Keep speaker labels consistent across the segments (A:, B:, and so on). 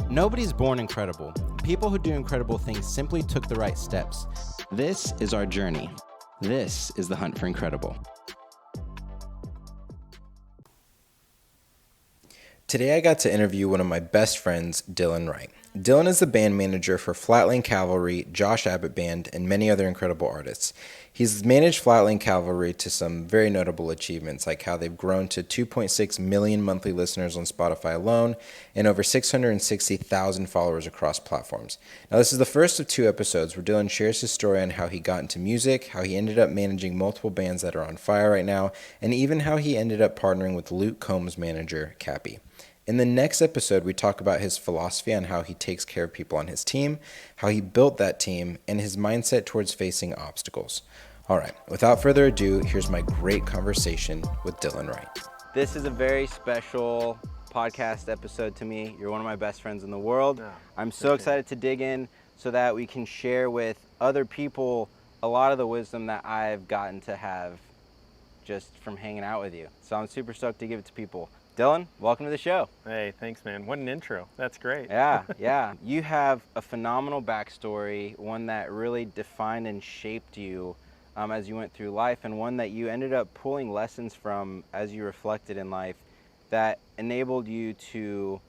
A: Nobody's born incredible. People who do incredible things simply took the right steps. This is our journey. This is the hunt for incredible.
B: Today I got to interview one of my best friends, Dylan Wright. Dylan is the band manager for Flatland Cavalry, Josh Abbott Band, and many other incredible artists. He's managed Flatland Cavalry to some very notable achievements, like how they've grown to 2.6 million monthly listeners on Spotify alone, and over 660,000 followers across platforms. Now this is the first of 2 episodes where Dylan shares his story on how he got into music, how he ended up managing multiple bands that are on fire right now, and even how he ended up partnering with Luke Combs' manager, Kappy. In the next episode, we talk about his philosophy on how he takes care of people on his team, how he built that team, and his mindset towards facing obstacles. All right, without further ado, here's my great conversation with Dylan Wright.
A: This is a very special podcast episode to me. You're one of my best friends in the world. I'm so excited to dig in so that we can share with other people a lot of the wisdom that I've gotten to have just from hanging out with you. So I'm super stoked to give it to people. Dylan, welcome to the show.
C: Hey, thanks, man. What an intro. That's great.
A: Yeah. You have a phenomenal backstory, one that really defined and shaped you as you went through life, and one that you ended up pulling lessons from as you reflected in life that enabled you to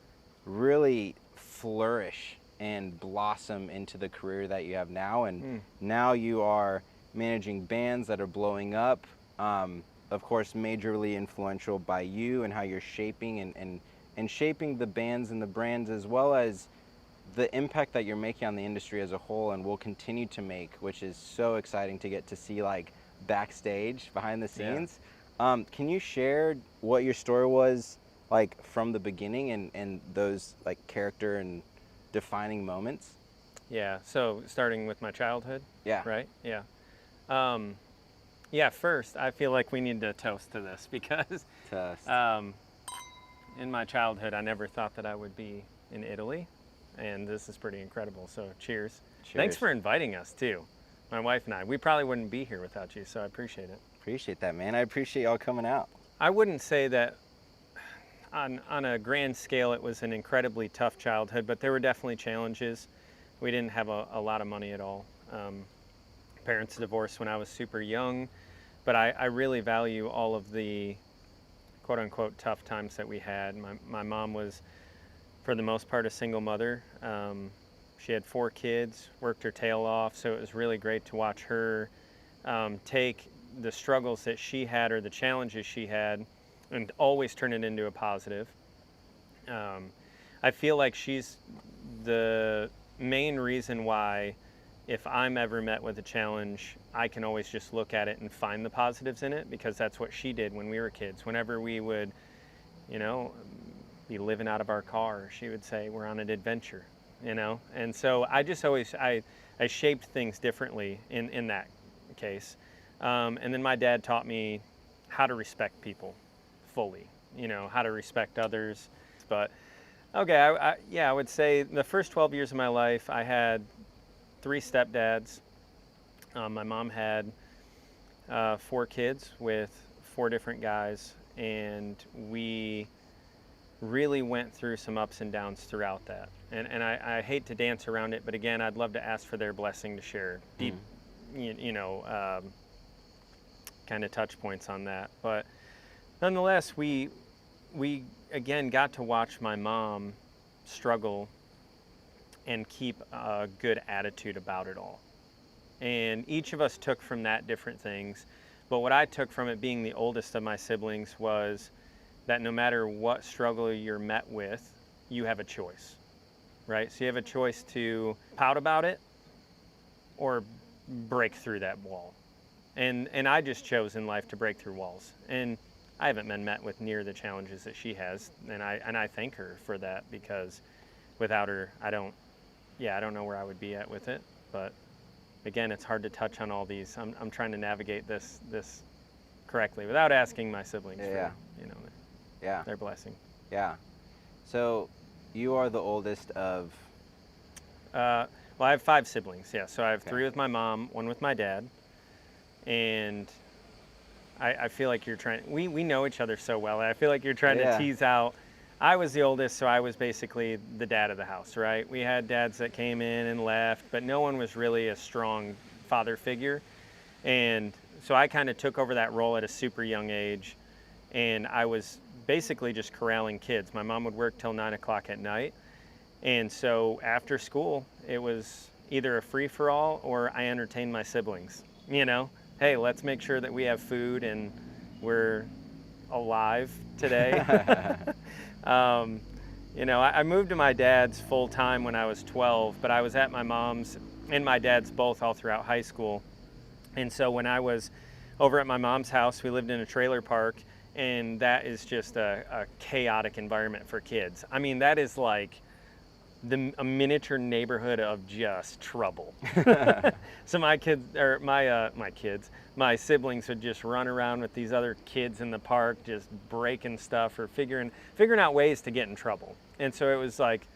A: really flourish and blossom into the career that you have now. And now you are managing bands that are blowing up. Of course, majorly influential by you and how you're shaping and shaping the bands and the brands, as well as the impact that you're making on the industry as a whole and will continue to make, which is so exciting to get to see, like, backstage, behind the scenes. Yeah. Can you share what your story was, like, from the beginning and those, like, character and defining moments?
C: Yeah, so starting with my childhood.
A: Yeah.
C: Right? Yeah. Yeah, first, I feel like we need to toast to this because in my childhood, I never thought that I would be in Italy, and this is pretty incredible, so cheers. Thanks for inviting us, too. My wife and I, we probably wouldn't be here without you, so I appreciate it.
A: Appreciate that, man. I appreciate y'all coming out.
C: I wouldn't say that on a grand scale it was an incredibly tough childhood, but there were definitely challenges. We didn't have a lot of money at all. Parents divorced when I was super young, but I really value all of the quote-unquote tough times that we had. My mom was, for the most part, a single mother. She had 4 kids, worked her tail off, so it was really great to watch her take the struggles that she had or the challenges she had and always turn it into a positive. I feel like she's the main reason why, if I'm ever met with a challenge, I can always just look at it and find the positives in it, because that's what she did when we were kids. Whenever we would, be living out of our car, she would say, we're on an adventure, And so I just always, I shaped things differently in that case. And then my dad taught me how to respect people fully, how to respect others. But, okay, I would say the first 12 years of my life, I had 3 stepdads. My mom had 4 kids with 4 different guys, and we really went through some ups and downs throughout that. And I hate to dance around it, but again, I'd love to ask for their blessing to share deep, kind of touch points on that. But nonetheless, we again got to watch my mom struggle and keep a good attitude about it all. And each of us took from that different things. But what I took from it, being the oldest of my siblings, was that no matter what struggle you're met with, you have a choice, right? So you have a choice to pout about it or break through that wall. And I just chose in life to break through walls. And I haven't been met with near the challenges that she has. And I thank her for that, because without her, I don't know where I would be at with it. But again, it's hard to touch on all these. I'm trying to navigate this correctly without asking my siblings for their blessing.
A: Yeah. So you are the oldest of?
C: Well, I have 5 siblings. Yeah. So I have 3 with my mom, 1 with my dad, and I feel like you're trying. We know each other so well. I feel like you're trying to tease out I was the oldest, so I was basically the dad of the house, right? We had dads that came in and left, but no one was really a strong father figure. And so I kind of took over that role at a super young age, and I was basically just corralling kids. My mom would work till 9 o'clock at night, and so after school, it was either a free-for-all or I entertained my siblings. You know, hey, let's make sure that we have food and we're alive today. um, you know, I moved to my dad's full-time when I was 12, but I was at my mom's and my dad's both all throughout high school. And so when I was over at my mom's house, we lived in a trailer park, and that is just a chaotic environment for kids. I mean, that is like a miniature neighborhood of just trouble. So my kids, or my siblings would just run around with these other kids in the park, just breaking stuff or figuring out ways to get in trouble. And so it was like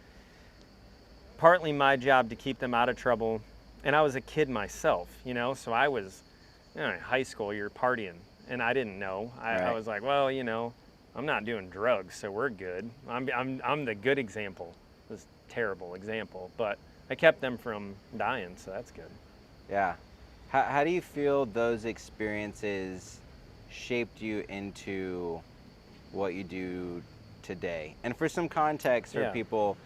C: partly my job to keep them out of trouble. And I was a kid myself, you know, so I was, you know, in high school, you're partying, and I didn't know. I was like, well, you know, I'm not doing drugs, so we're good. I'm the good example. This terrible example, but I kept them from dying, so that's good.
A: Yeah. How do you feel those experiences shaped you into what you do today? And for some context for people,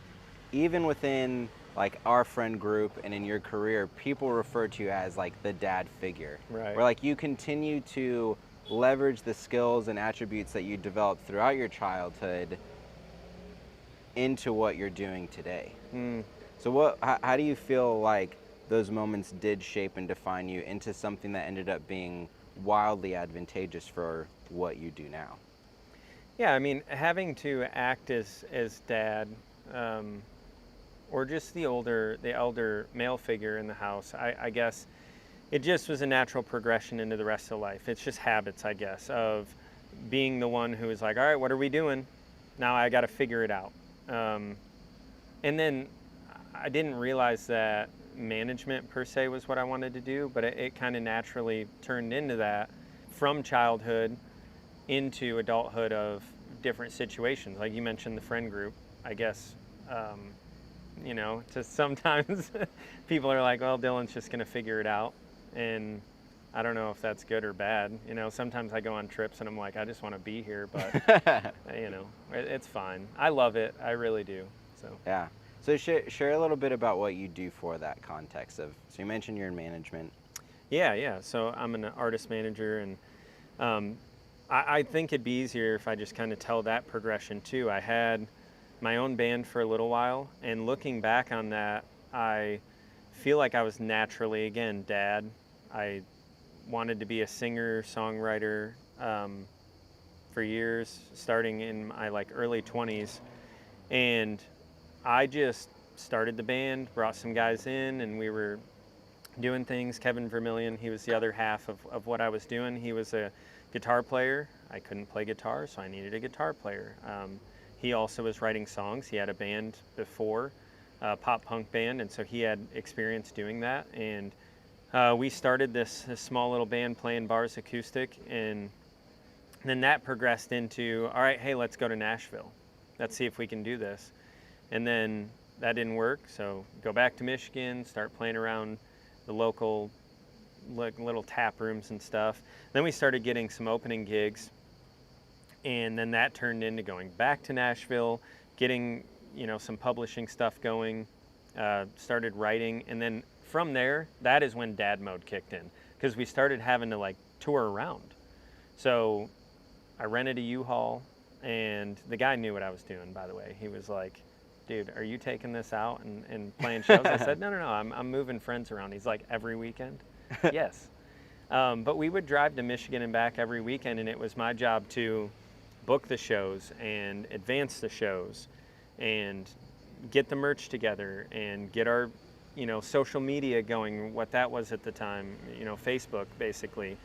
A: even within like our friend group and in your career, people refer to you as like the dad figure.
C: Right.
A: Where like you continue to leverage the skills and attributes that you developed throughout your childhood into what you're doing today. So how do you feel like those moments did shape and define you into something that ended up being wildly advantageous for what you do now?
C: Yeah, I mean, having to act as dad, or just the elder male figure in the house, I guess it just was a natural progression into the rest of life. It's just habits, I guess, of being the one who is like, all right, what are we doing? Now I got to figure it out. And then I didn't realize that management per se was what I wanted to do, but it kind of naturally turned into that from childhood into adulthood of different situations. Like you mentioned the friend group, I guess, you know, just sometimes people are like, well, Dylan's just going to figure it out. And I don't know if that's good or bad. You know, sometimes I go on trips and I'm like, I just want to be here, but you know, it's fine. I love it. I really do. So
A: yeah. So share a little bit about what you do for that context of, so you mentioned you're in management.
C: Yeah. So I'm an artist manager, and I think it'd be easier if I just kind of tell that progression too. I had my own band for a little while, and looking back on that, I feel like I was naturally, again, dad. I wanted to be a singer, songwriter for years, starting in my like early 20s, and I just started the band, brought some guys in, and we were doing things. Kevin Vermillion, he was the other half of what I was doing. He was a guitar player. I couldn't play guitar, so I needed a guitar player. He also was writing songs. He had a band before, a pop punk band, and so he had experience doing that. And we started this small little band playing bars acoustic, and then that progressed into, all right, hey, let's go to Nashville. Let's see if we can do this. And then that didn't work, so go back to Michigan, start playing around the local little tap rooms and stuff. Then we started getting some opening gigs, and then that turned into going back to Nashville, getting, you know, some publishing stuff going, started writing, and then from there, that is when dad mode kicked in, because we started having to like tour around. So I rented a U-Haul, and the guy knew what I was doing, by the way. He was like, dude, are you taking this out and playing shows? I said, no, I'm moving friends around. He's like, every weekend? Yes. But we would drive to Michigan and back every weekend, and it was my job to book the shows and advance the shows and get the merch together and get our, you know, social media going, what that was at the time, you know, Facebook basically,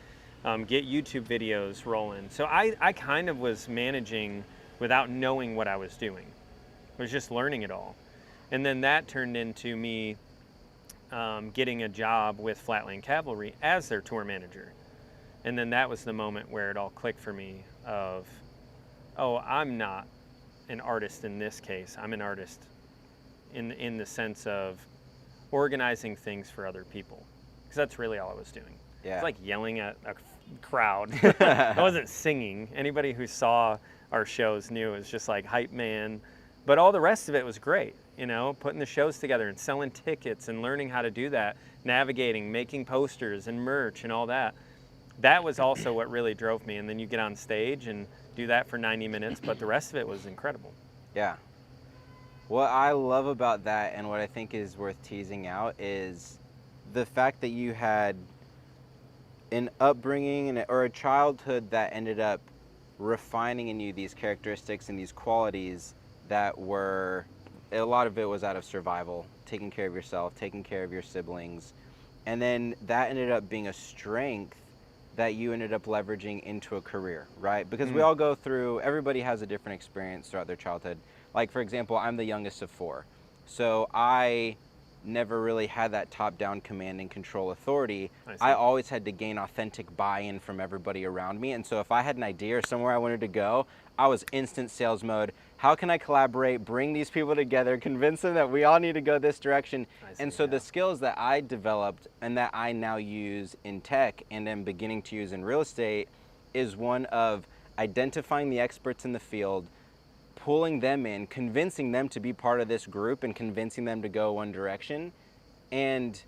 C: get YouTube videos rolling. So I kind of was managing without knowing what I was doing. I was just learning it all. And then that turned into me getting a job with Flatland Cavalry as their tour manager. And then that was the moment where it all clicked for me of, oh, I'm not an artist in this case. I'm an artist in the sense of organizing things for other people, because that's really all I was doing.
A: Yeah.
C: It's like yelling at a crowd. I wasn't singing. Anybody who saw our shows knew it was just like hype man, but all the rest of it was great. You know, putting the shows together and selling tickets and learning how to do that, navigating, making posters and merch and all that. That was also what really drove me. And then you get on stage and do that for 90 minutes, but the rest of it was incredible.
A: Yeah. What I love about that, and what I think is worth teasing out, is the fact that you had an upbringing or a childhood that ended up refining in you these characteristics and these qualities that were, a lot of it was out of survival, taking care of yourself, taking care of your siblings, and then that ended up being a strength that you ended up leveraging into a career, right? Because we all go through, everybody has a different experience throughout their childhood. Like, for example, I'm the youngest of 4. So I never really had that top-down command and control authority. I always had to gain authentic buy-in from everybody around me. And so if I had an idea or somewhere I wanted to go, I was instant sales mode. How can I collaborate, bring these people together, convince them that we all need to go this direction? And so the skills that I developed and that I now use in tech and am beginning to use in real estate is one of identifying the experts in the field, pulling them in, convincing them to be part of this group and convincing them to go one direction. And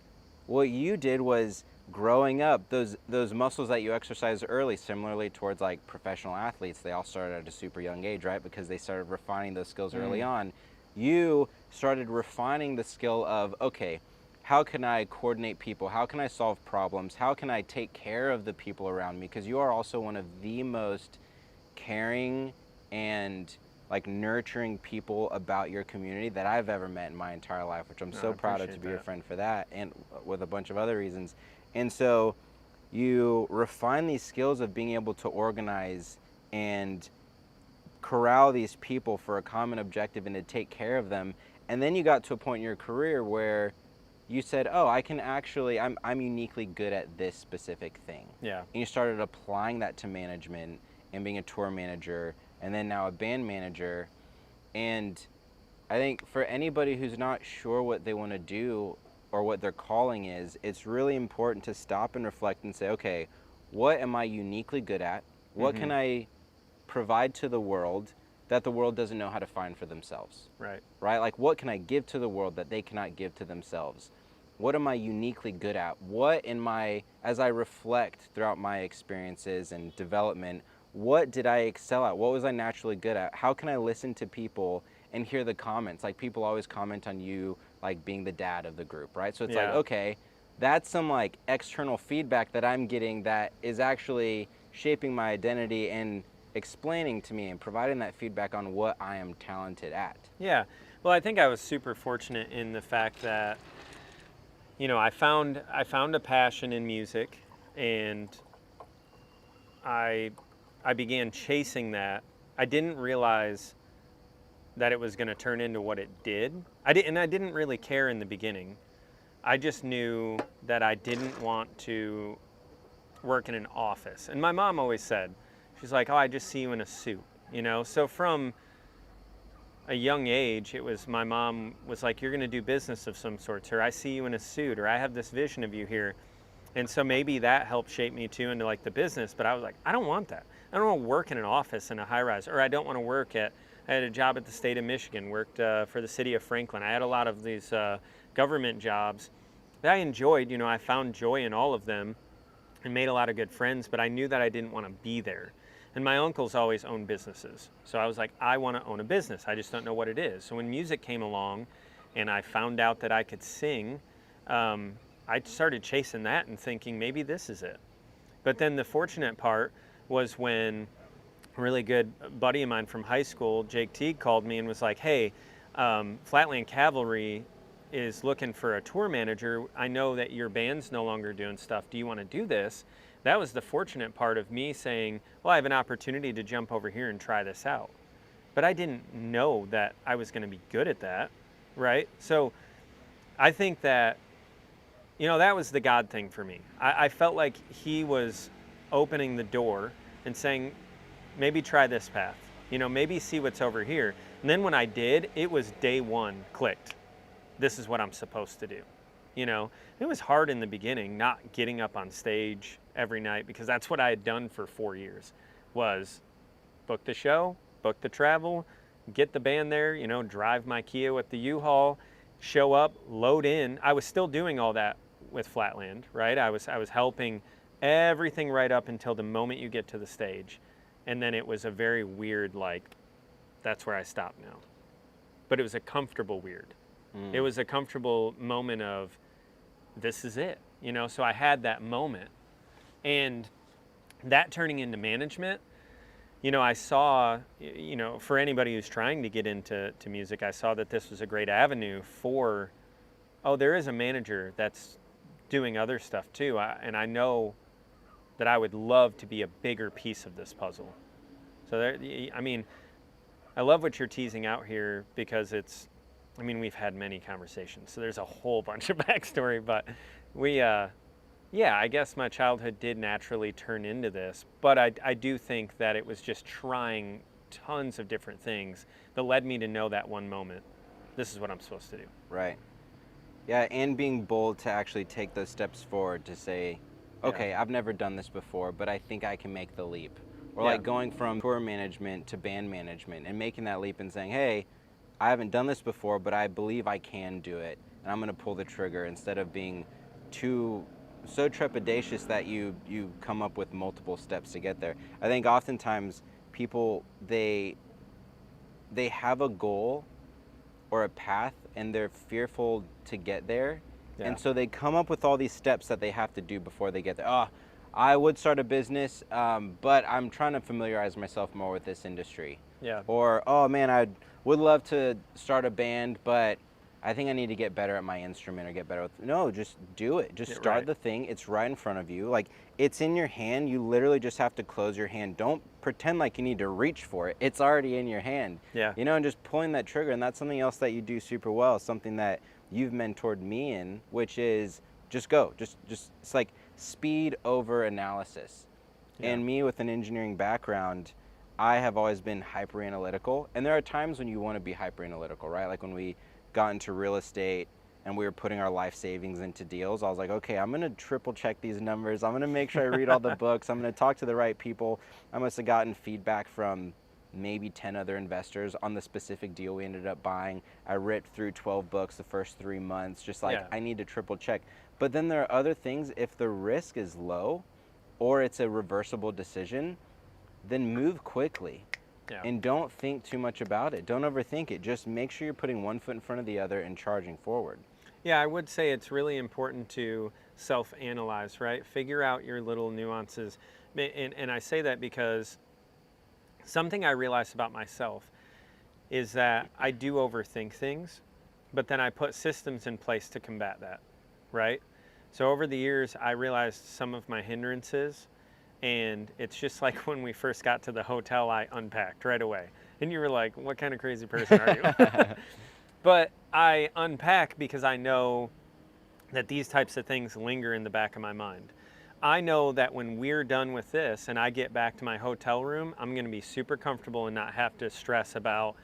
A: what you did was, growing up, those muscles that you exercised early, similarly towards like professional athletes, they all started at a super young age, right? Because they started refining those skills early on. You started refining the skill of, okay, how can I coordinate people? How can I solve problems? How can I take care of the people around me? Because you are also one of the most caring and like nurturing people about your community that I've ever met in my entire life, which I'm so proud of to be your friend for that, and with a bunch of other reasons. And so you refine these skills of being able to organize and corral these people for a common objective and to take care of them. And then you got to a point in your career where you said, oh, I can actually, I'm uniquely good at this specific thing.
C: Yeah.
A: And you started applying that to management and being a tour manager, and then now a band manager. And I think for anybody who's not sure what they want to do or what their calling is, it's really important to stop and reflect and say, okay, what am I uniquely good at? What can I provide to the world that the world doesn't know how to find for themselves?
C: Right.
A: Right? Like, what can I give to the world that they cannot give to themselves? What am I uniquely good at? What in my, as I reflect throughout my experiences and development, what did I excel at? What was I naturally good at? How can I listen to people and hear the comments? Like, people always comment on you, like being the dad of the group, right? So it's like, okay, that's some like external feedback that I'm getting that is actually shaping my identity and explaining to me and providing that feedback on what I am talented at.
C: Yeah. Well, I think I was super fortunate in the fact that, you know, I found a passion in music, and I began chasing that. I didn't realize that it was going to turn into what it did. I didn't really care in the beginning. I just knew that I didn't want to work in an office. And my mom always said, she's like, oh, I just see you in a suit, you know? So from a young age, it was, my mom was like, you're going to do business of some sorts, or I see you in a suit, or I have this vision of you here. And so maybe that helped shape me too into like the business, but I was like, I don't want that. I don't want to work in an office in a high rise, or I don't want to work at, I had a job at the state of Michigan, worked for the city of Franklin. I had a lot of these government jobs that I enjoyed. You know, I found joy in all of them and made a lot of good friends, but I knew that I didn't want to be there. And my uncles always owned businesses. So I was like, I want to own a business. I just don't know what it is. So when music came along and I found out that I could sing, I started chasing that and thinking, maybe this is it. But then the fortunate part was when a really good buddy of mine from high school, Jake Teague, called me and was like, hey, Flatland Cavalry is looking for a tour manager. I know that your band's no longer doing stuff. Do you want to do this? That was the fortunate part of me saying, well, I have an opportunity to jump over here and try this out. But I didn't know that I was going to be good at that, right? So I think that, you know, that was the God thing for me. I felt like he was opening the door and saying, maybe try this path. maybe see what's over here. And then when I did, it was day one clicked. This is what I'm supposed to do. It was hard in the beginning, not getting up on stage every night, because that's what I had done for 4 years, was book the show, book the travel, get the band there, drive my Kia with the U-Haul, show up, load in. I was still doing all that with Flatland, right? I was helping everything right up until the moment you get to the stage. And then it was a very weird, that's where I stop now. But it was a comfortable weird. It was a comfortable moment of, this is it. So I had that moment. And that turning into management, I saw, for anybody who's trying to get into music, I saw that this was a great avenue for, there is a manager that's doing other stuff too. And I know that I would love to be a bigger piece of this puzzle. So I love what you're teasing out here, because we've had many conversations, so there's a whole bunch of backstory, but I guess my childhood did naturally turn into this, but I do think that it was just trying tons of different things that led me to know that one moment, this is what I'm supposed to do.
A: Right. Yeah, and being bold to actually take those steps forward to say, okay, I've never done this before, but I think I can make the leap. Or going from tour management to band management and making that leap and saying, hey, I haven't done this before, but I believe I can do it, and I'm going to pull the trigger, instead of being so trepidatious that you come up with multiple steps to get there. I think oftentimes people, they have a goal or a path, and they're fearful to get there. Yeah. And so they come up with all these steps that they have to do before they get there. Oh, I would start a business, but I'm trying to familiarize myself more with this industry.
C: Yeah.
A: Or, oh man, I would love to start a band, but I think I need to get better at my instrument or get better with. No, just do it. Just start the thing. It's right in front of you. It's in your hand. You literally just have to close your hand. Don't pretend like you need to reach for it. It's already in your hand.
C: Yeah.
A: And just pulling that trigger. And that's something else that you do super well. Something that you've mentored me in, which is just go. Just it's like speed over analysis. Yeah. And me with an engineering background, I have always been hyper analytical, and there are times when you want to be hyper analytical, right? Like when we got into real estate and we were putting our life savings into deals, I was like, okay, I'm going to triple check these numbers. I'm going to make sure I read all the books. I'm going to talk to the right people. I must have gotten feedback from maybe 10 other investors on the specific deal we ended up buying. I ripped through 12 books the first 3 months, I need to triple check. But then there are other things, if the risk is low or it's a reversible decision, then move quickly. Yeah. And don't think too much about it. Don't overthink it. Just make sure you're putting one foot in front of the other and charging forward.
C: Yeah, I would say it's really important to self-analyze, right? Figure out your little nuances. And I say that because something I realized about myself is that I do overthink things, but then I put systems in place to combat that, right? So over the years, I realized some of my hindrances. And it's just like when we first got to the hotel, I unpacked right away. And you were like, what kind of crazy person are you? But I unpack because I know that these types of things linger in the back of my mind. I know that when we're done with this and I get back to my hotel room, I'm going to be super comfortable and not have to stress about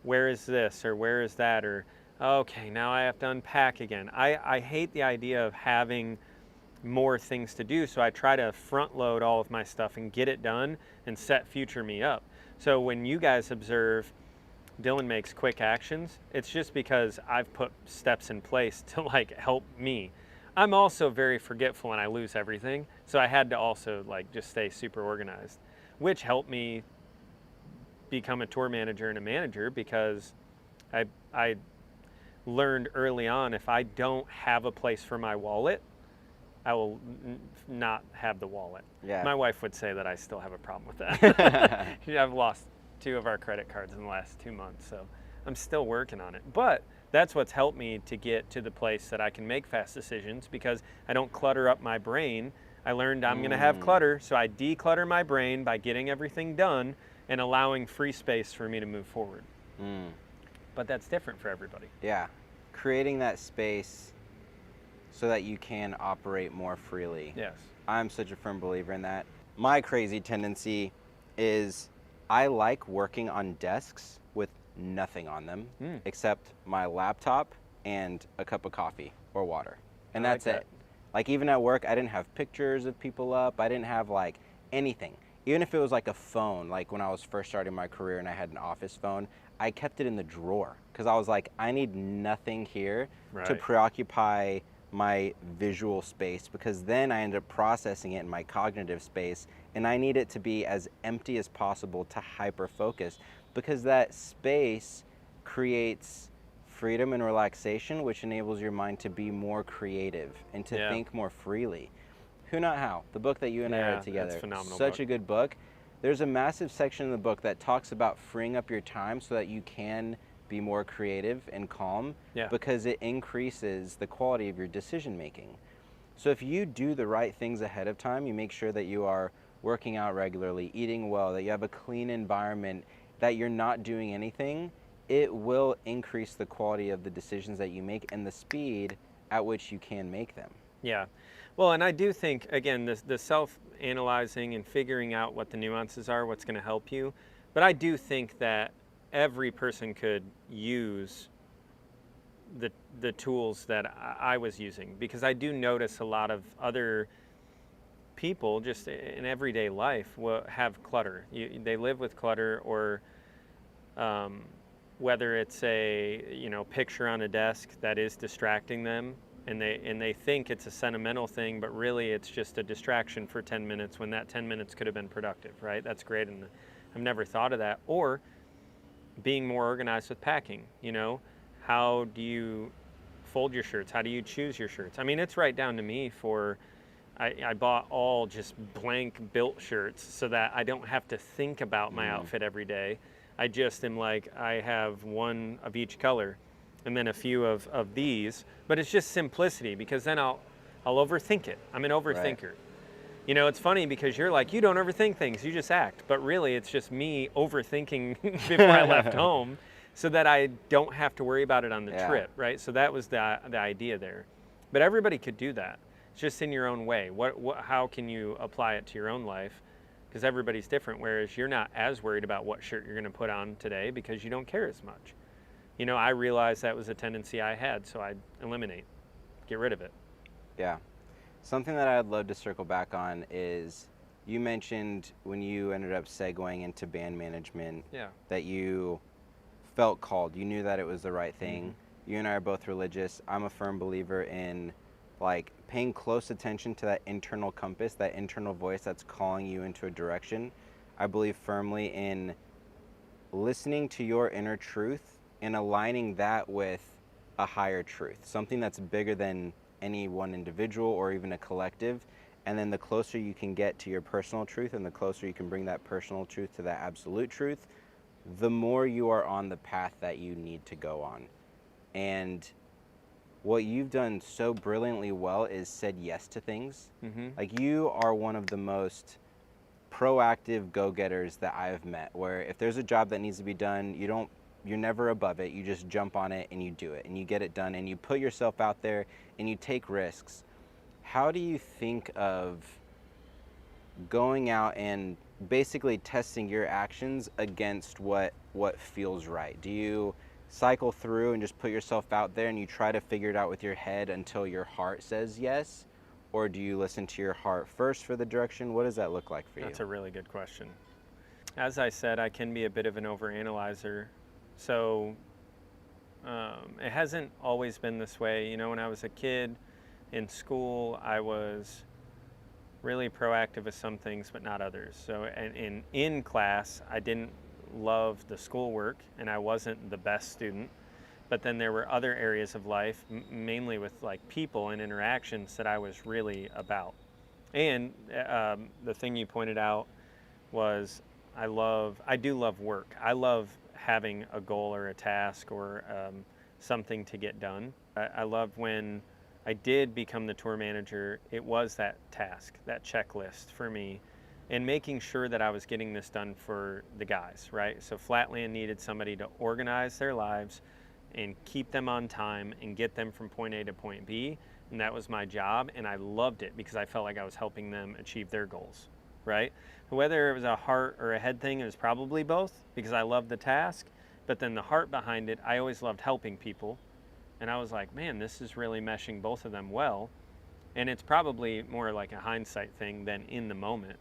C: where is this or where is that, or, okay, now I have to unpack again. I hate the idea of having more things to do, so I try to front load all of my stuff and get it done and set future me up. So when you guys observe Dylan makes quick actions, it's just because I've put steps in place to help me. I'm also very forgetful and I lose everything, so I had to also just stay super organized, which helped me become a tour manager and a manager, because I learned early on, if I don't have a place for my wallet, I will not have the wallet. Yeah. My wife would say that I still have a problem with that. I've lost 2 of our credit cards in the last 2 months, so I'm still working on it. But that's what's helped me to get to the place that I can make fast decisions, because I don't clutter up my brain. I learned I'm going to have clutter, so I declutter my brain by getting everything done and allowing free space for me to move forward. But that's different for everybody.
A: Yeah, creating that space so that you can operate more freely.
C: Yes.
A: I'm such a firm believer in that. My crazy tendency is I like working on desks with nothing on them except my laptop and a cup of coffee or water. And
C: I like
A: that's
C: that.
A: it. Like even at work, I didn't have pictures of people up. I didn't have like anything. Even if it was like a phone, like when I was first starting my career and I had an office phone, I kept it in the drawer because I was like, I need nothing here to
C: Right.
A: preoccupy my visual space, because then I end up processing it in my cognitive space, and I need it to be as empty as possible to hyper focus, because that space creates freedom and relaxation, which enables your mind to be more creative and to
C: Yeah.
A: think more freely. Who Not How, the book that you and I
C: Yeah,
A: read
C: that's
A: together,
C: a phenomenal
A: such
C: book.
A: a good book. There's a massive section in the book that talks about freeing up your time so that you can be more creative and calm,
C: Yeah.
A: because it increases the quality of your decision making. So if you do the right things ahead of time, you make sure that you are working out regularly, eating well, that you have a clean environment, that you're not doing anything, it will increase the quality of the decisions that you make and the speed at which you can make them.
C: Yeah. Well, and I do think, again, the self-analyzing and figuring out what the nuances are, what's going to help you. But I do think that every person could use the tools that I was using, because I do notice a lot of other people just in everyday life will have clutter. They live with clutter, or whether it's a picture on a desk that is distracting them, and they think it's a sentimental thing, but really it's just a distraction for 10 minutes when that 10 minutes could have been productive, right? That's great, and I've never thought of that. Or being more organized with packing. How do you fold your shirts? How do you choose your shirts? I mean, it's right down to me. I bought all just blank built shirts so that I don't have to think about my outfit every day. I just am like, I have one of each color and then a few of these, but it's just simplicity, because then I'll overthink it. I'm an
A: Right.
C: overthinker. It's funny because you're like, you don't overthink things, you just act. But really, it's just me overthinking before I left home so that I don't have to worry about it on the
A: Yeah.
C: trip, right? So that was the idea there. But everybody could do that. It's just in your own way. How can you apply it to your own life? Because everybody's different, whereas you're not as worried about what shirt you're going to put on today because you don't care as much. I realized that was a tendency I had, so I get rid of it.
A: Yeah. Something that I'd love to circle back on is, you mentioned when you ended up segueing into band management,
C: Yeah.
A: that you felt called. You knew that it was the right thing. You and I are both religious. I'm a firm believer in like paying close attention to that internal compass, that internal voice that's calling you into a direction. I believe firmly in listening to your inner truth and aligning that with a higher truth, something that's bigger than any one individual or even a collective. And then the closer you can get to your personal truth, and the closer you can bring that personal truth to that absolute truth, the more you are on the path that you need to go on. And what you've done so brilliantly well is said yes to things. Like, you are one of the most proactive go-getters that I've met, where if there's a job that needs to be done, you're never above it. You just jump on it and you do it and you get it done, and you put yourself out there and you take risks. How do you think of going out and basically testing your actions against what feels right? Do you cycle through and just put yourself out there and you try to figure it out with your head until your heart says yes? Or do you listen to your heart first for the direction? What does that look like for you?
C: That's a really good question. As I said, I can be a bit of an overanalyzer. So it hasn't always been this way. When I was a kid in school, I was really proactive with some things, but not others. So and in class, I didn't love the schoolwork, and I wasn't the best student. But then there were other areas of life, mainly with like people and interactions, that I was really about. And the thing you pointed out was I do love work. I love having a goal or a task or something to get done. I love when I did become the tour manager, it was that task, that checklist for me, and making sure that I was getting this done for the guys, right? So Flatland needed somebody to organize their lives and keep them on time and get them from point A to point B. And that was my job, and I loved it because I felt like I was helping them achieve their goals. right? Whether it was a heart or a head thing, it was probably both, because I loved the task. But then the heart behind it, I always loved helping people. And I was like, man, this is really meshing both of them well. And it's probably more like a hindsight thing than in the moment.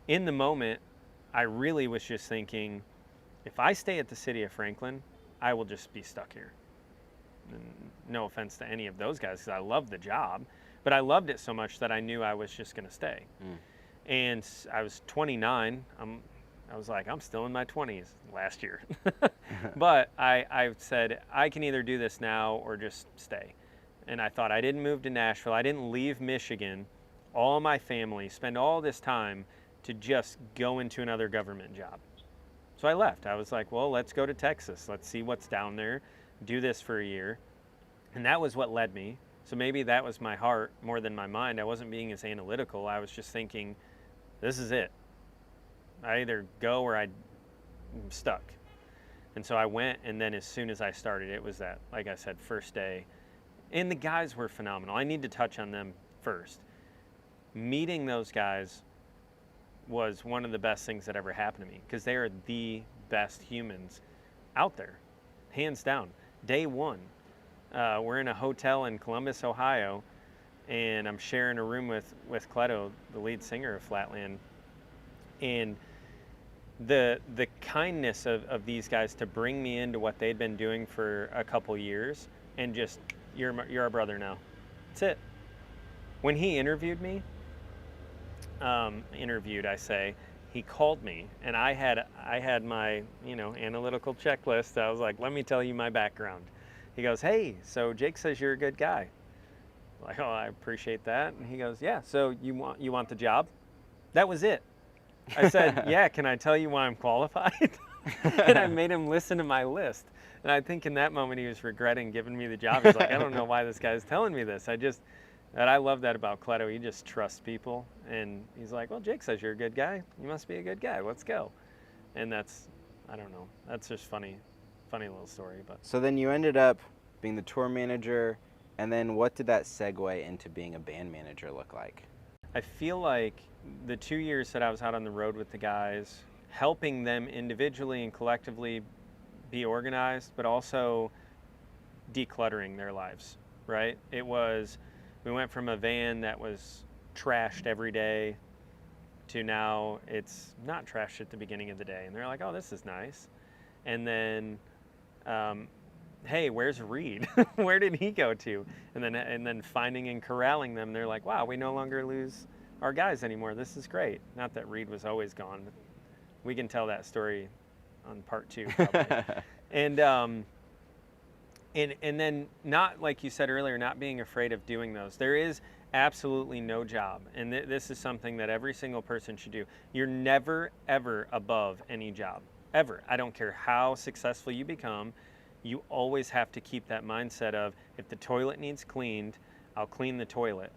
C: In the moment, I really was just thinking, if I stay at the city of Franklin, I will just be stuck here. And no offense to any of those guys, because I loved the job, but I loved it so much that I knew I was just going to stay. And I was 29. I was like, I'm still in my 20s last year. But I said, I can either do this now or just stay. And I thought, I didn't move to Nashville. I didn't leave Michigan, all my family, spend all this time to just go into another government job. So I left. I was like, well, let's go to Texas. Let's see what's down there. Do this for a year. And that was what led me. So maybe that was my heart more than my mind. I wasn't being as analytical. I was just thinking, this is it. I either go or I'm stuck. And so I went, and then as soon as I started, it was that, like I said, first day. And the guys were phenomenal. I need to touch on them first. Meeting those guys was one of the best things that ever happened to me, because they are the best humans out there, hands down. Day one, we're in a hotel in Columbus, Ohio, and I'm sharing a room with Cleto, the lead singer of Flatland. And the kindness of these guys to bring me into what they'd been doing for a couple years, and just, you're our brother now. That's it. When he interviewed me, he called me, and I had my analytical checklist. I was like, let me tell you my background. He goes, hey, so Jake says you're a good guy. I'm like, oh, I appreciate that. And he goes, yeah, so you want the job? That was it. I said, yeah, can I tell you why I'm qualified? And I made him listen to my list. And I think in that moment he was regretting giving me the job. He's like, I don't know why this guy's telling me this. I love that about Cleto. He just trusts people. And he's like, well, Jake says you're a good guy. You must be a good guy. Let's go. And that's, I don't know. That's just funny little story. But
A: So then you ended up being the tour manager, and then what did that segue into being a band manager look like?
C: I feel like the 2 years that I was out on the road with the guys, helping them individually and collectively be organized, but also decluttering their lives, right? We went from a van that was trashed every day to now it's not trashed at the beginning of the day. And they're like, oh, this is nice. And then, hey, where's Reed? Where did he go to? And then finding and corralling them, they're like, wow, we no longer lose our guys anymore. This is great. Not that Reed was always gone. But we can tell that story on part 2 probably. And then, not like you said earlier, not being afraid of doing those. There is absolutely no job, and this is something that every single person should do. You're never, ever above any job, ever. I don't care how successful you become. You always have to keep that mindset of, if the toilet needs cleaned, I'll clean the toilet.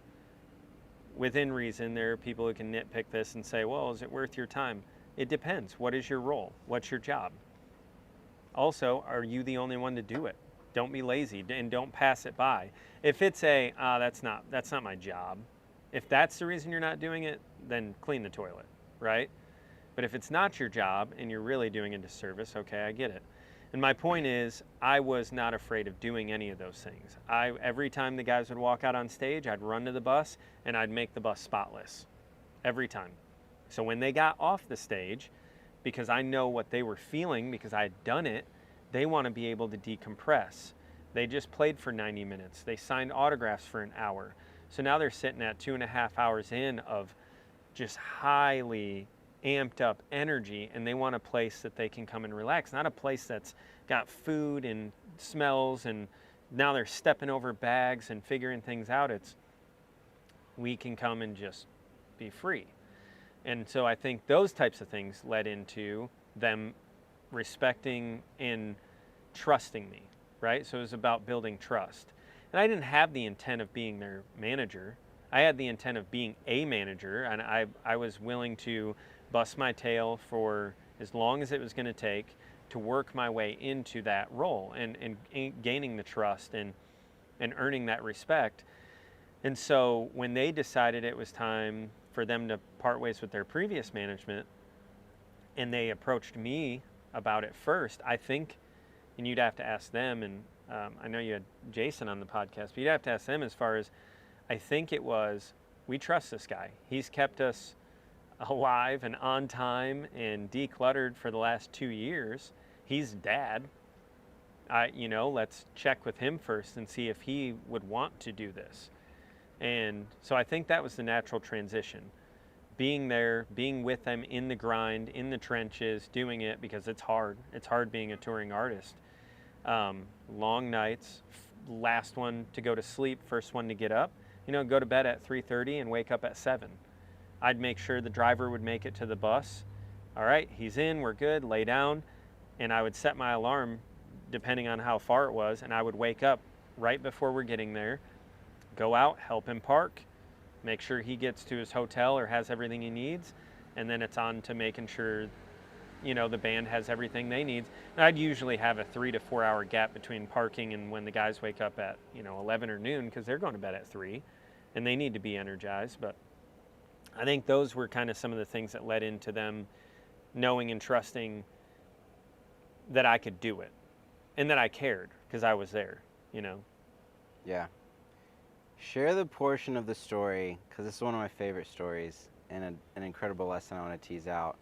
C: Within reason, there are people who can nitpick this and say, well, is it worth your time? It depends. What is your role? What's your job? Also, are you the only one to do it? Don't be lazy, and don't pass it by. If it's that's not my job. If that's the reason you're not doing it, then clean the toilet, right? But if it's not your job and you're really doing a disservice, okay, I get it. And my point is, I was not afraid of doing any of those things. Every time the guys would walk out on stage, I'd run to the bus and I'd make the bus spotless. Every time. So when they got off the stage, because I know what they were feeling because I had done it, they want to be able to decompress. They just played for 90 minutes. They signed autographs for an hour. So now they're sitting at 2.5 hours in of just highly amped up energy, and they want a place that they can come and relax, not a place that's got food and smells, and now they're stepping over bags and figuring things out. We can come and just be free. And so I think those types of things led into them respecting and trusting me, right? So it was about building trust. And I didn't have the intent of being their manager. I had the intent of being a manager, and I was willing to bust my tail for as long as it was going to take to work my way into that role and gaining the trust and earning that respect. And so when they decided it was time for them to part ways with their previous management, and they approached me about it first, I think, and you'd have to ask them, and I know you had Jason on the podcast, but you'd have to ask them as far as, I think it was, we trust this guy. He's kept us alive and on time and decluttered for the last 2 years. He's dad. Let's check with him first and see if he would want to do this. And so I think that was the natural transition. Being there, being with them in the grind, in the trenches, doing it because it's hard. It's hard being a touring artist. Long nights, last one to go to sleep, first one to get up. Go to bed at 3:30 and wake up at 7. I'd make sure the driver would make it to the bus. All right, he's in, we're good, lay down. And I would set my alarm depending on how far it was, and I would wake up right before we're getting there, go out, help him park, make sure he gets to his hotel or has everything he needs, and then it's on to making sure, the band has everything they need. And I'd usually have a 3 to 4 hour gap between parking and when the guys wake up at, 11 or noon, because they're going to bed at 3, and they need to be energized. But I think those were kind of some of the things that led into them knowing and trusting that I could do it, and that I cared because I was there,
A: Yeah. Share the portion of the story, because this is one of my favorite stories and an incredible lesson I want to tease out.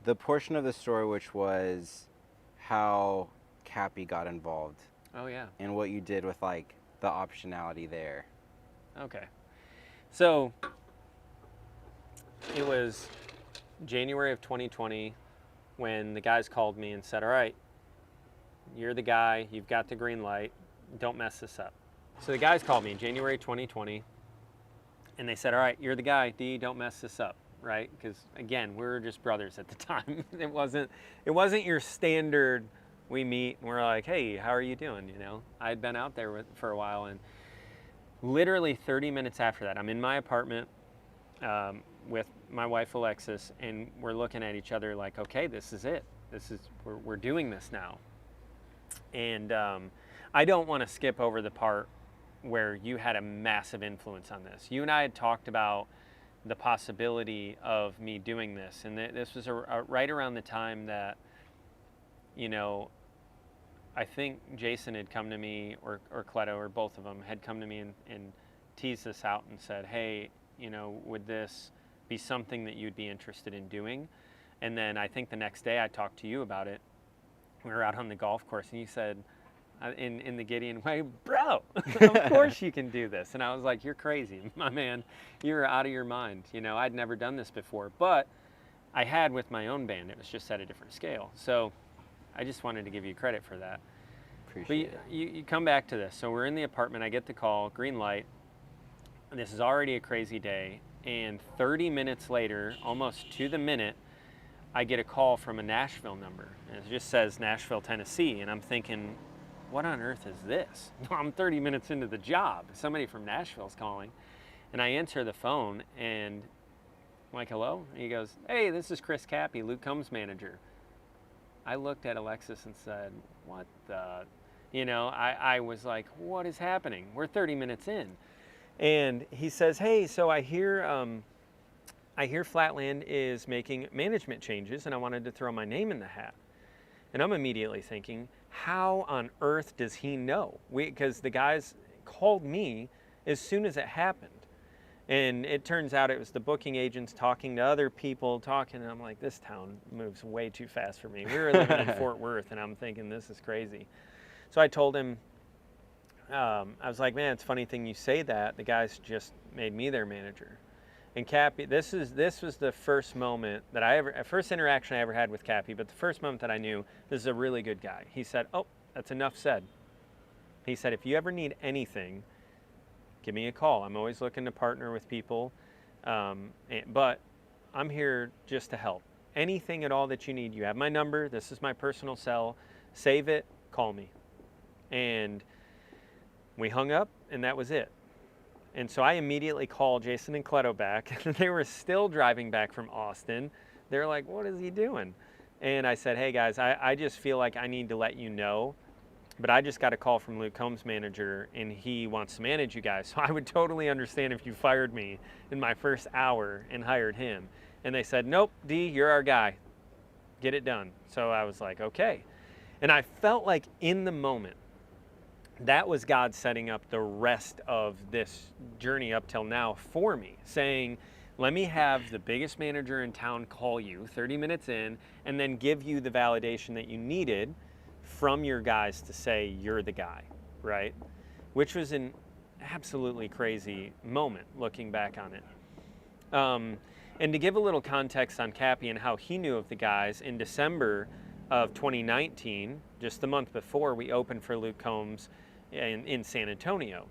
A: The portion of the story which was how Kappy got involved.
C: Oh, yeah.
A: And what you did with, the optionality there.
C: Okay. So it was January of 2020 when the guys called me and said, all right, you're the guy, you've got the green light, don't mess this up. So the guys called me in January 2020, and they said, all right, you're the guy, D, don't mess this up, right? Because, again, we were just brothers at the time. It wasn't your standard, we meet, and we're like, hey, how are you doing, I'd been out there for a while, and literally 30 minutes after that, I'm in my apartment with my wife, Alexis, and we're looking at each other like, okay, this is it. We're doing this now. And I don't want to skip over the part where you had a massive influence on this. You and I had talked about the possibility of me doing this, and this was right around the time that, I think Jason had come to me, or Cleto, or both of them had come to me and teased this out and said, hey, would this be something that you'd be interested in doing? And then I think the next day I talked to you about it. We were out on the golf course, and you said, in the Gideon way, bro, of course you can do this. And I was like, you're crazy, my man. You're out of your mind. I'd never done this before, but I had with my own band. It was just at a different scale. So I just wanted to give you credit for that.
A: Appreciate it.
C: You come back to this. So we're in the apartment. I get the call, green light. And this is already a crazy day. And 30 minutes later, almost to the minute, I get a call from a Nashville number. And it just says Nashville, Tennessee. And I'm thinking, what on earth is this? I'm 30 minutes into the job. Somebody from Nashville's calling. And I answer the phone, and I'm like, hello? And he goes, hey, this is Chris Kappy, Luke Combs' manager. I looked at Alexis and said, what the? I was like, what is happening? We're 30 minutes in. And he says, hey, so I hear Flatland is making management changes, and I wanted to throw my name in the hat. And I'm immediately thinking, how on earth does he know? Because the guys called me as soon as it happened. And it turns out it was the booking agents talking to other people, and I'm like, this town moves way too fast for me. We were living in Fort Worth, and I'm thinking, this is crazy. So I told him, I was like, man, it's a funny thing you say that. The guys just made me their manager. And Kappy, this was the first moment that first interaction I ever had with Kappy, but the first moment that I knew this is a really good guy. He said, oh, that's enough said. He said, if you ever need anything, give me a call. I'm always looking to partner with people, but I'm here just to help. Anything at all that you need, you have my number. This is my personal cell. Save it, call me. And we hung up, and that was it. And so I immediately called Jason and Cleto back. They were still driving back from Austin. They're like, what is he doing? And I said, hey guys, I just feel like I need to let you know but I just got a call from Luke Combs' manager, and he wants to manage you guys. So I would totally understand if you fired me in my first hour and hired him. And they said, nope, D, you're our guy. Get it done. So I was like, okay. And I felt like in the moment, that was God setting up the rest of this journey up till now for me, saying, let me have the biggest manager in town call you 30 minutes in and then give you the validation that you needed from your guys to say you're the guy, right? Which was an absolutely crazy moment looking back on it. And to give a little context on Kappy and how he knew of the guys, in December of 2019, just the month before, we opened for Luke Combs in San Antonio.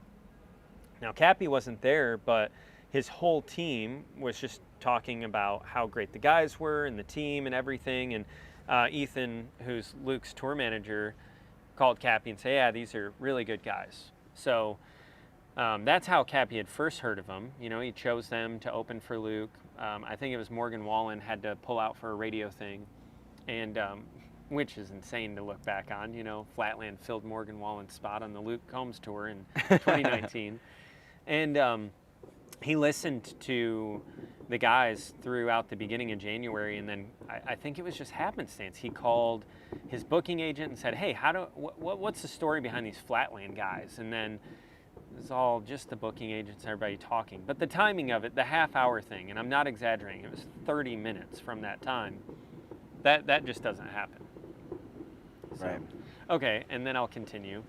C: Now, Kappy wasn't there, but his whole team was just talking about how great the guys were and the team and everything. And Ethan, who's Luke's tour manager, called Kappy and said, yeah, these are really good guys. So that's how Kappy had first heard of them. You know, he chose them to open for Luke. I think it was Morgan Wallen had to pull out for a radio thing, and which is insane to look back on. You know, Flatland filled Morgan Wallen's spot on the Luke Combs tour in 2019. And he listened to the guys throughout the beginning of January, and then I think it was just happenstance. He called his booking agent and said, hey, what's the story behind these Flatland guys? And then it was all just the booking agents and everybody talking. But the timing of it, the half-hour thing, and I'm not exaggerating, it was 30 minutes from that time. That just doesn't happen. So,
A: Right.
C: Okay, and then I'll continue.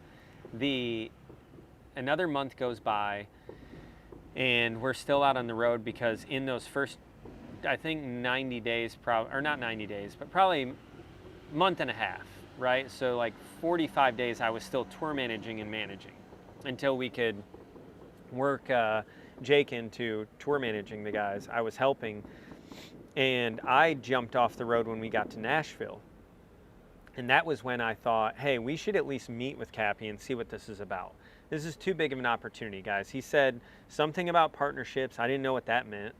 C: Another month goes by, and we're still out on the road because in those first, I think 90 days, or not 90 days, but probably month and a half, right? So like 45 days I was still tour managing and managing until we could work Jake into tour managing the guys. I was helping, and I jumped off the road when we got to Nashville. And that was when I thought, hey, we should at least meet with Kappy and see what this is about. This is too big of an opportunity, guys. He said something about partnerships. I didn't know what that meant,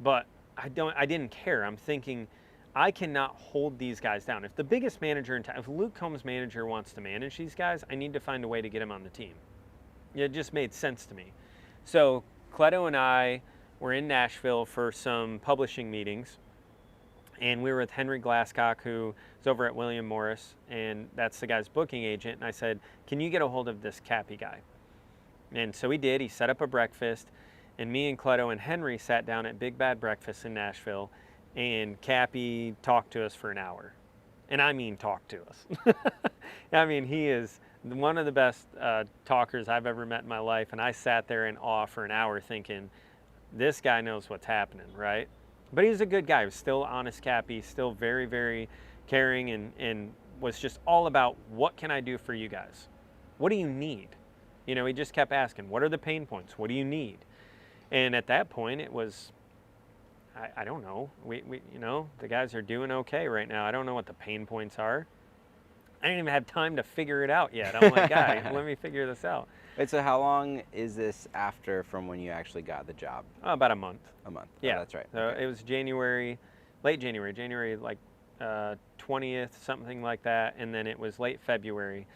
C: but I didn't care. I'm thinking, I cannot hold these guys down. If the biggest manager in town, if Luke Combs' manager wants to manage these guys, I need to find a way to get him on the team. It just made sense to me. So Cleto and I were in Nashville for some publishing meetings, and we were with Henry Glasscock, who is over at William Morris, and that's the guy's booking agent. And I said, can you get a hold of this Kappy guy? And so he did. He set up a breakfast, and me and Cleto and Henry sat down at Big Bad Breakfast in Nashville, and Kappy talked to us for an hour. And I mean talked to us. I mean, he is one of the best talkers I've ever met in my life, and I sat there in awe for an hour thinking, this guy knows what's happening, right? But he's a good guy. He was still honest Kappy, still very, very caring, and was just all about, what can I do for you guys? What do you need? You know, he just kept asking, what are the pain points? What do you need? And at that point, it was, I don't know. We you know, the guys are doing okay right now. I don't know what the pain points are. I didn't even have time to figure it out yet. I'm like, guy, let me figure this out.
A: Wait, so how long is this after from when you actually got the job?
C: Oh, about a month.
A: A month.
C: Yeah,
A: Oh, that's right.
C: So
A: Okay.
C: it was late January like 20th, something like that, and then it was late February.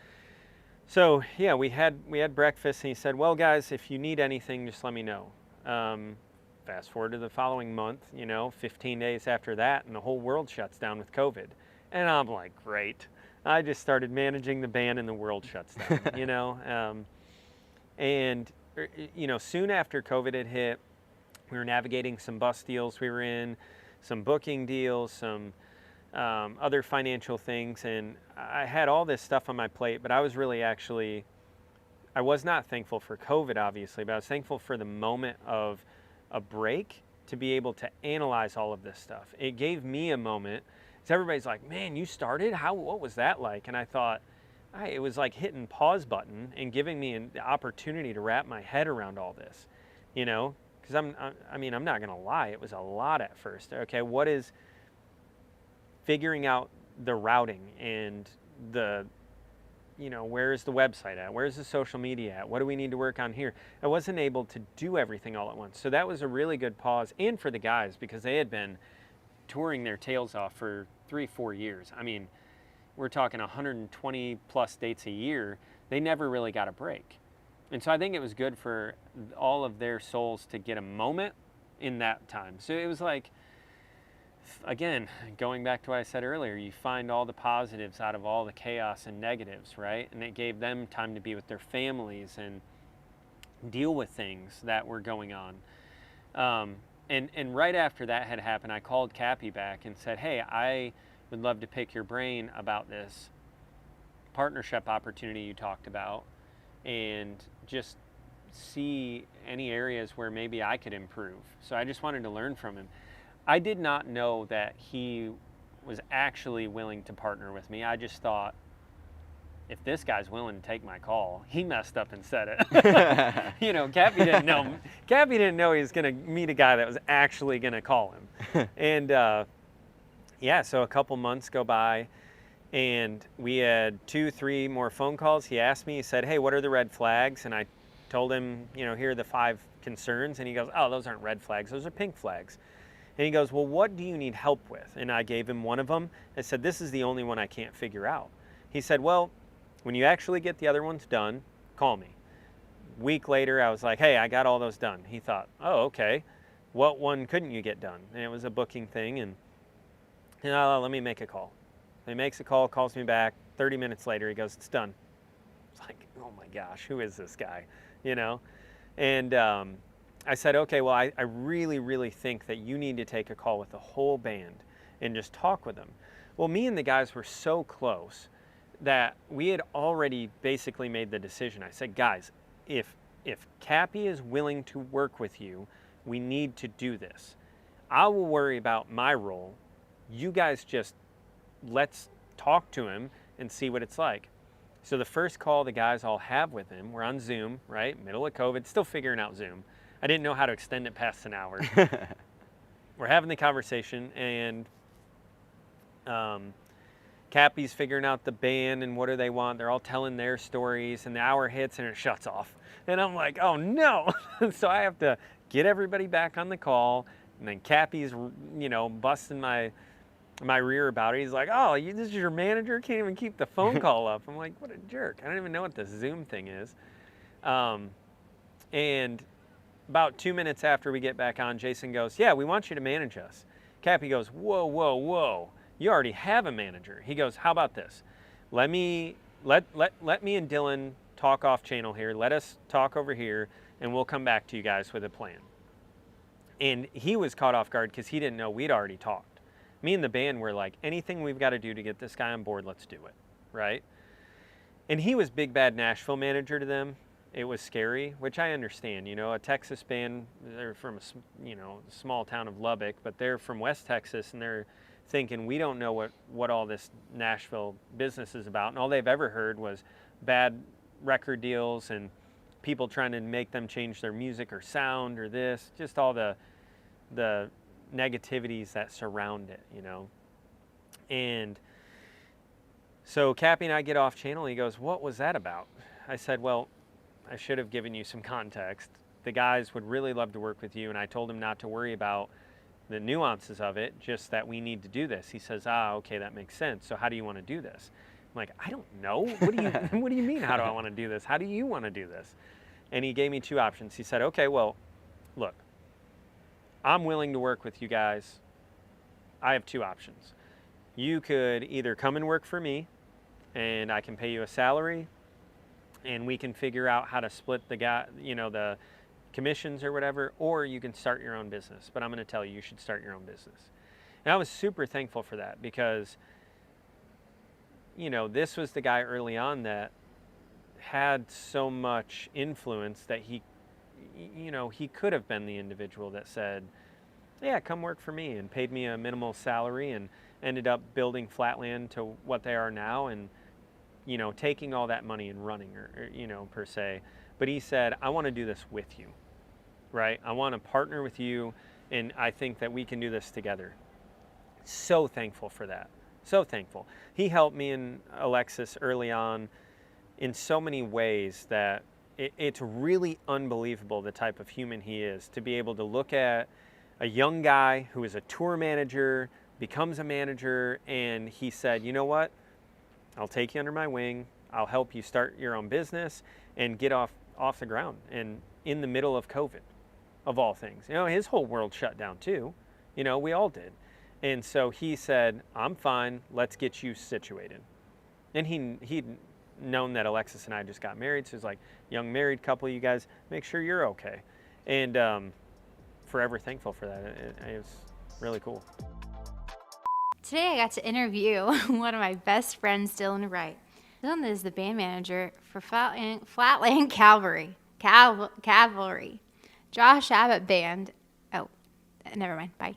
C: So yeah, we had breakfast, and he said, well, guys, if you need anything, just let me know. Fast forward to the following month, 15 days after that, and the whole world shuts down with COVID. And I'm like, great. I just started managing the band and the world shuts down, And, soon after COVID had hit, we were navigating some bus deals we were in, some booking deals, some other financial things, and I had all this stuff on my plate, but I was really I was not thankful for COVID, obviously, but I was thankful for the moment of a break to be able to analyze all of this stuff. It gave me a moment, because everybody's like, man, you started? What was that like? And I thought, it was like hitting pause button and giving me the opportunity to wrap my head around all this, because I'm not going to lie, it was a lot at first. Okay, what is figuring out the routing and the, where's the website at? Where's the social media at? What do we need to work on here? I wasn't able to do everything all at once. So that was a really good pause, and for the guys, because they had been touring their tails off for 3-4 years. I mean, we're talking 120 plus dates a year, they never really got a break. And so I think it was good for all of their souls to get a moment in that time. So it was like, again, going back to what I said earlier, you find all the positives out of all the chaos and negatives, right? And it gave them time to be with their families and deal with things that were going on. And right after that had happened, I called Kappy back and said, hey, I would love to pick your brain about this partnership opportunity you talked about and just see any areas where maybe I could improve. So I just wanted to learn from him. I did not know that he was actually willing to partner with me. I just thought, if this guy's willing to take my call, he messed up and said it. You know, Kappy didn't know. Kappy didn't know he was going to meet a guy that was actually going to call him. And yeah, so a couple months go by, and we had 2-3 more phone calls. He asked me, he said, hey, what are the red flags? And I told him, you know, here are the 5 concerns. And he goes, oh, those aren't red flags, those are pink flags. And he goes, well, what do you need help with? And I gave him one of them. I said, this is the only one I can't figure out. He said, well, when you actually get the other ones done, call me. Week later, I was like, hey, I got all those done. He thought, oh, okay. What one couldn't you get done? And it was a booking thing. And let me make a call. He makes a call, calls me back. 30 minutes later, he goes, it's done. It's like, oh my gosh, who is this guy? You know? And I said, okay, well, I really, really think that you need to take a call with the whole band and just talk with them. Well, me and the guys were so close that we had already basically made the decision. I said, guys, if Kappy is willing to work with you, we need to do this. I will worry about my role. You guys just let's talk to him and see what it's like. So the first call the guys all have with him, we're on Zoom, right? Middle of COVID, still figuring out Zoom. I didn't know how to extend it past an hour. We're having the conversation, and Kappy's figuring out the band and what do they want. They're all telling their stories, and the hour hits and it shuts off. And I'm like, oh no. So I have to get everybody back on the call, and then Kappy's, you know, busting my rear about it. He's like, oh, this is your manager? Can't even keep the phone call up. I'm like, what a jerk. I don't even know what this Zoom thing is. And about 2 minutes after we get back on, Jason goes, yeah, we want you to manage us. Kappy goes, whoa, whoa, whoa. You already have a manager. He goes, how about this? Let me and Dylan talk off channel here. Let us talk over here, and we'll come back to you guys with a plan. And he was caught off guard because he didn't know we'd already talked. Me and the band were like, anything we've got to do to get this guy on board, let's do it, right? And he was big bad Nashville manager to them. It was scary, which I understand. You know, a Texas band, they're from a small town of Lubbock, but they're from West Texas, and they're thinking we don't know what all this Nashville business is about. And all they've ever heard was bad record deals and people trying to make them change their music or sound or this, just all the negativities that surround it, you know. And so Kappy and I get off channel. He goes, what was that about? I said, well, I should have given you some context. The guys would really love to work with you, and I told him not to worry about the nuances of it, just that we need to do this. He says, okay, that makes sense. So how do you want to do this? I'm like, I don't know. What do you mean, how do I want to do this? How do you want to do this? And he gave me 2 options. He said, okay, well, look, I'm willing to work with you guys. I have 2 options. You could either come and work for me, and I can pay you a salary, and we can figure out how to split the commissions or whatever, or you can start your own business. But I'm going to tell you should start your own business. And I was super thankful for that because, you know, this was the guy early on that had so much influence that he could have been the individual that said, yeah, come work for me, and paid me a minimal salary, and ended up building Flatland to what they are now, and, you know, taking all that money and running, or per se. But he said, I want to do this with you, right? I want to partner with you, and I think that we can do this together. So thankful for that. So thankful. He helped me and Alexis early on in so many ways that it's really unbelievable the type of human he is, to be able to look at a young guy who is a tour manager, becomes a manager, and he said, you know what? I'll take you under my wing. I'll help you start your own business and get off the ground. And in the middle of COVID, of all things, his whole world shut down too. We all did. And so he said, I'm fine. Let's get you situated. And he'd known that Alexis and I just got married. So he's like, young married couple, you guys make sure you're okay. And forever thankful for that. It was really cool.
D: Today I got to interview one of my best friends, Dylan Wright. Dylan is the band manager for Flatland Cavalry. Cavalry. Josh Abbott Band. Oh, never mind. Bye.